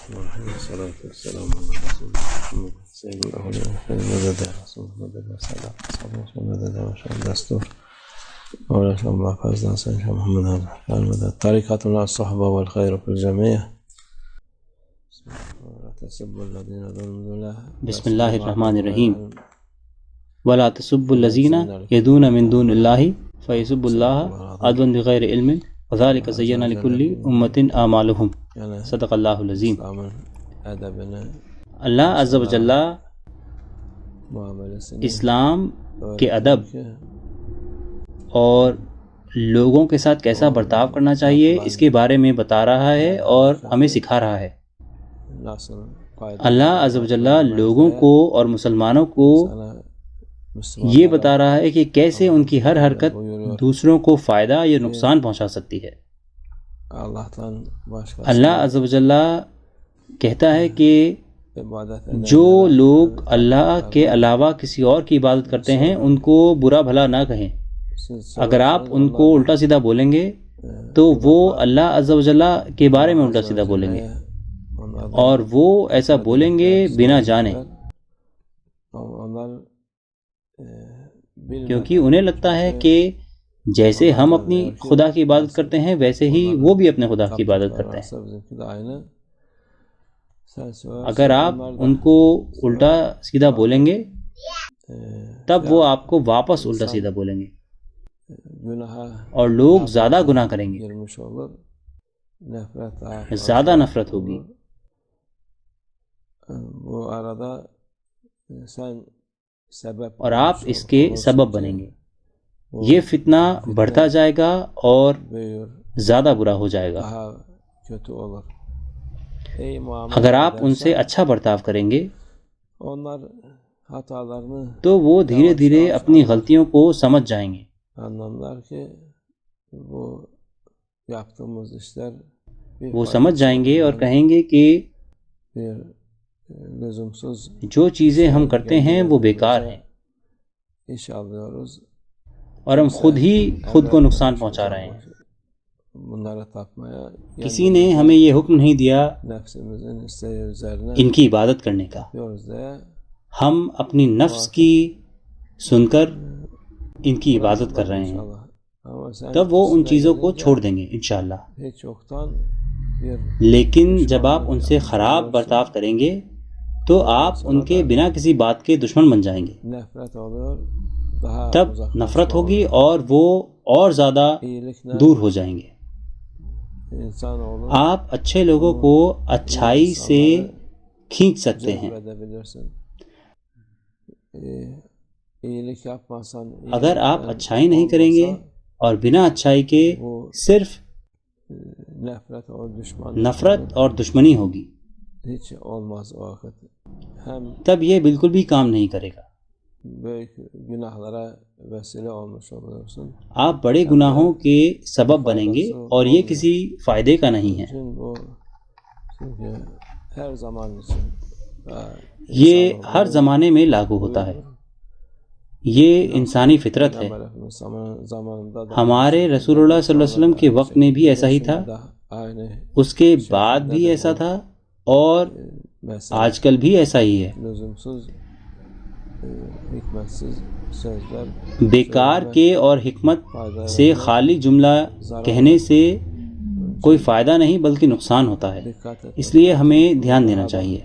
الرحمن الرحيم والصلاة والسلام على رسول محمد سيد الأولين مدد رسول مدد سلام صلى مدد وشهد دستور مولانا شاء الله فازنا سيدنا محمد هذا المدد طريقة من الصحبة والخير في الجميع. بسم اللہ الرحمن الرحیم ولا تسبوا الذین يدعون من دون اللہ فیسبوا اللہ عدوا بغیر علم وذلك زین لکل امۃ اعمالهم. صدق اللہ العظیم. اللہ عز و جل اسلام کے ادب اور لوگوں کے ساتھ کیسا برتاؤ کرنا چاہیے اس کے بارے میں بتا رہا ہے اور ہمیں سکھا رہا ہے. اللہ عز و جل لوگوں کو اور مسلمانوں کو یہ بتا رہا ہے کہ کیسے ان کی ہر حرکت دوسروں کو فائدہ یا نقصان پہنچا سکتی ہے. اللہ عز و جل کہتا ہے کہ جو لوگ اللہ کے علاوہ کسی اور کی عبادت کرتے ہیں ان کو برا بھلا نہ کہیں. اگر آپ ان کو الٹا سیدھا بولیں گے تو وہ اللہ عز و جل کے بارے میں الٹا سیدھا بولیں گے اور وہ ایسا بولیں گے بنا جانے، کیونکہ انہیں لگتا ہے کہ جیسے ہم اپنی خدا کی عبادت کرتے ہیں ویسے ہی وہ بھی اپنے خدا کی عبادت کرتے ہیں. اگر آپ ان کو الٹا سیدھا بولیں گے تب وہ آپ کو واپس الٹا سیدھا بولیں گے اور لوگ زیادہ گناہ کریں گے، زیادہ نفرت ہوگی. اور آپ اس کے سبب بنیں گے. یہ فتنہ بڑھتا جائے گا اور زیادہ برا ہو جائے گا. اگر آپ ان سے اچھا برتاؤ کریں گے تو وہ دھیرے دھیرے اپنی غلطیوں کو سمجھ جائیں گے. وہ سمجھ جائیں گے اور کہیں گے کہ جو چیزیں ہم کرتے ہیں وہ بیکار ہیں اور ہم خود ہی خود کو نقصان پہنچا رہے ہیں. کسی نے ہمیں یہ حکم نہیں دیا ان کی عبادت کرنے کا. ہم اپنی نفس کی سن کر ان کی عبادت کر رہے ہیں، تب وہ ان چیزوں کو چھوڑ دیں گے انشاءاللہ. لیکن جب آپ ان سے خراب برتاؤ کریں گے تو آپ ان کے بنا کسی بات کے دشمن بن جائیں گے. تب نفرت ہوگی اور وہ اور زیادہ دور ہو جائیں گے. آپ اچھے لوگوں کو اچھائی سے کھینچ سکتے ہیں. اگر آپ اچھائی نہیں کریں گے اور بنا اچھائی کے صرف نفرت اور دشمنی ہوگی تب یہ بالکل بھی کام نہیں کرے گا. آپ بڑے گناہوں کے سبب بنیں گے اور یہ کسی فائدے کا نہیں ہے. یہ ہر زمانے میں لاگو ہوتا ہے. یہ انسانی فطرت ہے. ہمارے رسول اللہ صلی اللہ علیہ وسلم کے وقت میں بھی ایسا ہی تھا، اس کے بعد بھی ایسا تھا اور آج کل بھی ایسا ہی ہے. بیکار کے اور حکمت سے خالی جملہ کہنے سے کوئی فائدہ نہیں بلکہ نقصان ہوتا ہے. اس لیے ہمیں دھیان دینا چاہیے.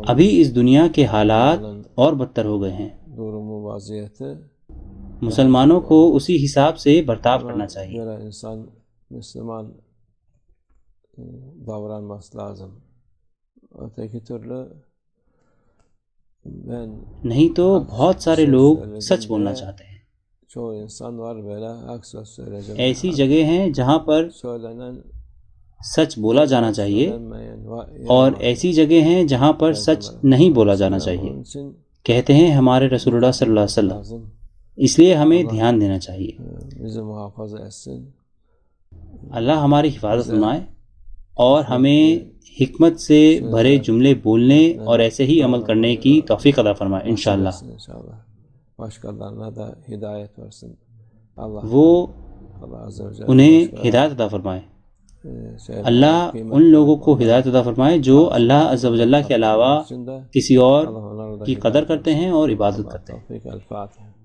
ابھی اس دنیا کے حالات اور بدتر ہو گئے ہیں. مسلمانوں کو اسی حساب سے برتاؤ کرنا چاہیے. نہیں تو بہت سارے لوگ سچ بولنا چاہتے ہیں. ایسی جگہ ہیں جہاں پر سچ بولا جانا چاہیے اور ایسی جگہ ہیں جہاں پر سچ نہیں بولا جانا چاہیے. کہتے ہیں ہمارے رسول اللہ صلی اللہ علیہ وسلم. اس لیے ہمیں دھیان دینا چاہیے. اللہ ہماری حفاظت فرمائے اور ہمیں حکمت سے بھرے جملے بولنے اور ایسے ہی عمل کرنے کی توفیق عطا فرمائے انشاءاللہ. وہ انہیں ہدایت عطا فرمائے. اللہ ان لوگوں کو ہدایت عطا فرمائے جو اللہ عز و جل کے علاوہ کسی اور کی قدر کرتے ہیں اور عبادت کرتے ہیں۔ الفاتحہ۔